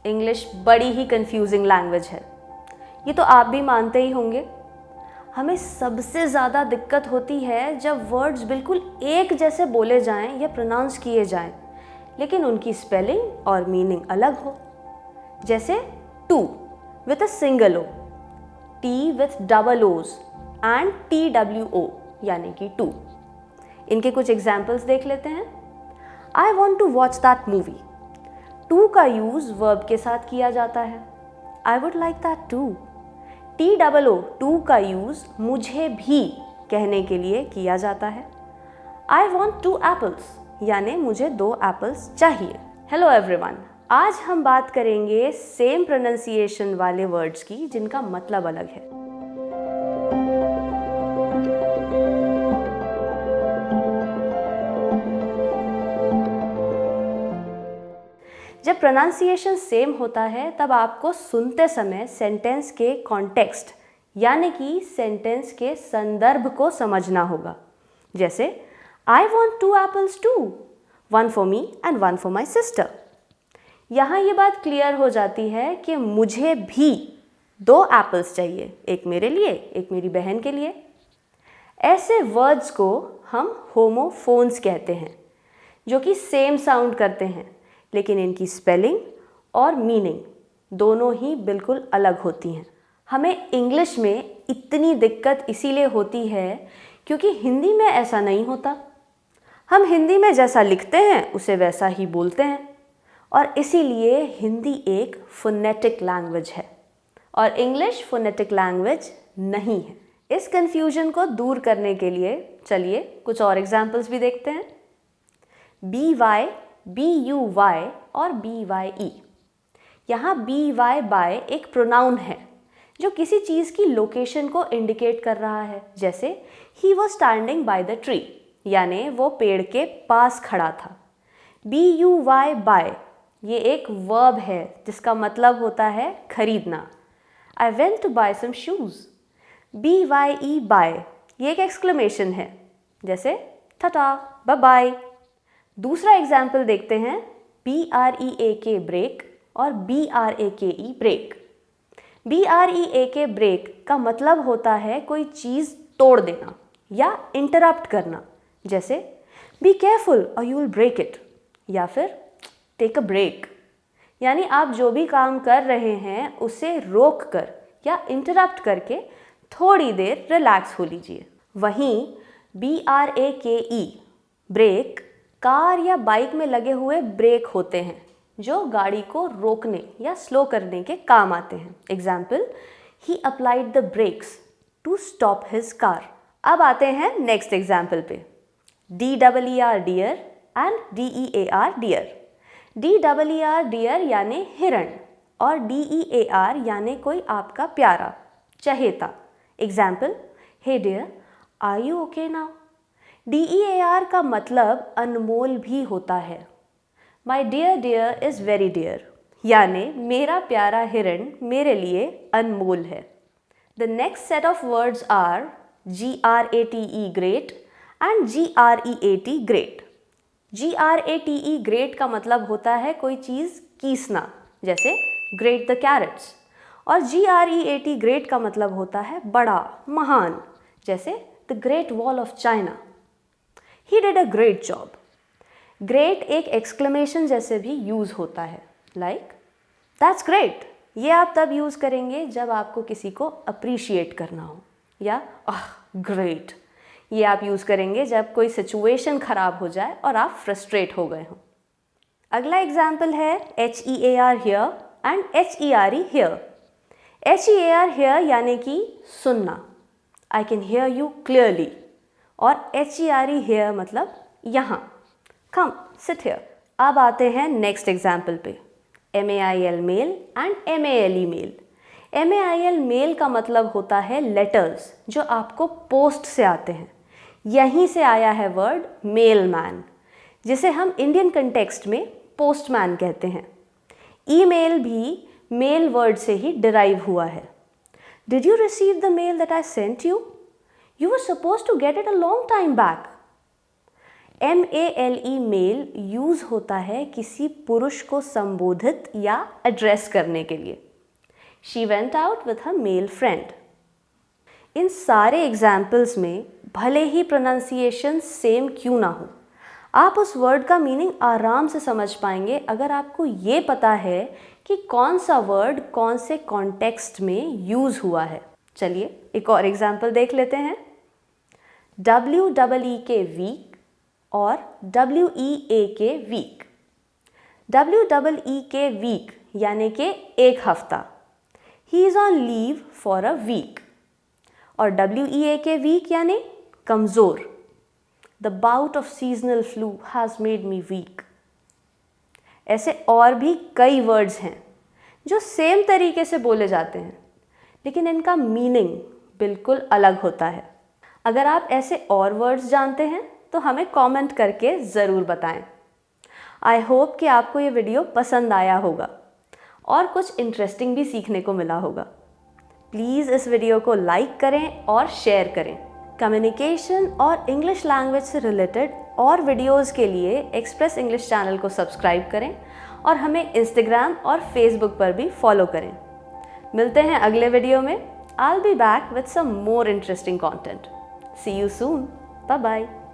English बड़ी ही confusing language है, ये तो आप भी मानते ही होंगे। हमें सबसे ज़्यादा दिक्कत होती है जब वर्ड्स बिल्कुल एक जैसे बोले जाएं या प्रोनाउंस किए जाएं, लेकिन उनकी स्पेलिंग और मीनिंग अलग हो। जैसे to with a single O, T with double O's and TWO यानी कि टू। इनके कुछ एग्जाम्पल्स देख लेते हैं। I want to watch that movie, to का यूज़ वर्ब के साथ किया जाता है। I would like that too. TWO two का यूज़ मुझे भी कहने के लिए किया जाता है। आई वॉन्ट 2 एप्पल्स यानी मुझे 2 एप्पल्स चाहिए। हेलो एवरीवन, आज हम बात करेंगे सेम प्रोनाउंसिएशन वाले वर्ड्स की जिनका मतलब अलग है। जब प्रोनाउंसिएशन सेम होता है तब आपको सुनते समय सेंटेंस के कॉन्टेक्स्ट यानी कि सेंटेंस के संदर्भ को समझना होगा। जैसे I want 2 apples two, 1 for me and 1 for my sister. यहाँ ये बात क्लियर हो जाती है कि मुझे भी 2 एप्पल्स चाहिए, एक मेरे लिए एक मेरी बहन के लिए। ऐसे वर्ड्स को हम होमोफोन्स कहते हैं, जो कि सेम साउंड करते हैं लेकिन इनकी स्पेलिंग और मीनिंग दोनों ही बिल्कुल अलग होती हैं। हमें इंग्लिश में इतनी दिक्कत इसीलिए होती है क्योंकि हिंदी में ऐसा नहीं होता। हम हिंदी में जैसा लिखते हैं उसे वैसा ही बोलते हैं और इसीलिए हिंदी एक फोनेटिक लैंग्वेज है और इंग्लिश फोनेटिक लैंग्वेज नहीं है। इस कन्फ्यूजन को दूर करने के लिए चलिए कुछ और एग्जाम्पल्स भी देखते हैं। BY, BUY और BYE। यहाँ BY बाय एक प्रोनाउन है जो किसी चीज़ की लोकेशन को इंडिकेट कर रहा है। जैसे he was standing by the tree यानी वो पेड़ के पास खड़ा था। BUY बाय ये एक वर्ब है जिसका मतलब होता है खरीदना। I went to buy some shoes. BYE bye ये एक एक्सक्लेमेशन है, जैसे टाटा बाय बाय। दूसरा एग्जाम्पल देखते हैं, BREAK ब्रेक और BRAKE ब्रेक। BREAK ब्रेक का मतलब होता है कोई चीज़ तोड़ देना या इंटरप्ट करना। जैसे बी केयरफुल और यू विल ब्रेक इट या फिर टेक अ ब्रेक यानी आप जो भी काम कर रहे हैं उसे रोक कर या इंटरप्ट करके थोड़ी देर रिलैक्स हो लीजिए। वहीं BRAKE ब्रेक कार या बाइक में लगे हुए ब्रेक होते हैं जो गाड़ी को रोकने या स्लो करने के काम आते हैं। Example, he applied the brakes to stop his car. अब आते हैं नेक्स्ट एग्जाम्पल पे। DEER deer and DEAR dear. DEER deer यानी हिरण और DEAR यानी कोई आपका प्यारा चहेता। Example, hey dear are you okay now. DEAR का मतलब अनमोल भी होता है। My dear deer is very dear यानी मेरा प्यारा हिरण मेरे लिए अनमोल है। The next set of words are GRATE great and GREAT great. GRATE great का मतलब होता है कोई चीज़ कीसना, जैसे ग्रेट द कैरेट्स। और GREAT ग्रेट का मतलब होता है बड़ा महान, जैसे the great wall of China. He did a great job. Great एक एक्सक्लेमेशन जैसे भी यूज़ होता है, लाइक दैट्स ग्रेट। ये आप तब यूज़ करेंगे जब आपको किसी को अप्रिशिएट करना हो। या ग्रेट ये आप यूज़ करेंगे जब कोई सिचुएशन ख़राब हो जाए और आप फ्रस्ट्रेट हो गए हों। अगला एग्जाम्पल है HEAR here and HERE here। HEAR here यानी कि सुनना, I can hear you clearly. और HERE here मतलब यहाँ, कम सिट हियर। अब आते हैं नेक्स्ट एग्जाम्पल पे। MAIL mail and MALE male. MAIL mail का मतलब होता है लेटर्स जो आपको पोस्ट से आते हैं। यहीं से आया है वर्ड मेल मैन जिसे हम इंडियन कंटेक्स्ट में पोस्टमैन कहते हैं। ईमेल भी मेल वर्ड से ही डिराइव हुआ है। Did you receive the mail that I sent you? You were supposed to get it a long time back. MALE male use होता है किसी पुरुष को संबोधित या एड्रेस करने के लिए। She went out with her male friend. इन सारे एग्जाम्पल्स में भले ही प्रोनाउंसिएशन सेम क्यों ना हो, आप उस वर्ड का मीनिंग आराम से समझ पाएंगे अगर आपको ये पता है कि कौन सा वर्ड कौन से कॉन्टेक्स्ट में यूज़ हुआ है। चलिए एक और एग्जाम्पल देख लेते हैं। WEE वीक और WEA वीक। WEE वीक यानी कि एक हफ्ता, he is on leave for a week. और WEA वीक यानी कमज़ोर, the bout of seasonal flu has made me weak. ऐसे और भी कई वर्ड्स हैं जो सेम तरीके से बोले जाते हैं, लेकिन इनका मीनिंग बिल्कुल अलग होता है। अगर आप ऐसे और वर्ड्स जानते हैं तो हमें कमेंट करके ज़रूर बताएं। आई होप कि आपको ये वीडियो पसंद आया होगा और कुछ इंटरेस्टिंग भी सीखने को मिला होगा। प्लीज़ इस वीडियो को लाइक करें और शेयर करें। कम्युनिकेशन और इंग्लिश लैंग्वेज से रिलेटेड और वीडियोज़ के लिए एक्सप्रेस इंग्लिश चैनल को सब्सक्राइब करें और हमें इंस्टाग्राम और फेसबुक पर भी फॉलो करें। मिलते हैं अगले वीडियो में। I'll be back with some more interesting content. See you soon. Bye bye.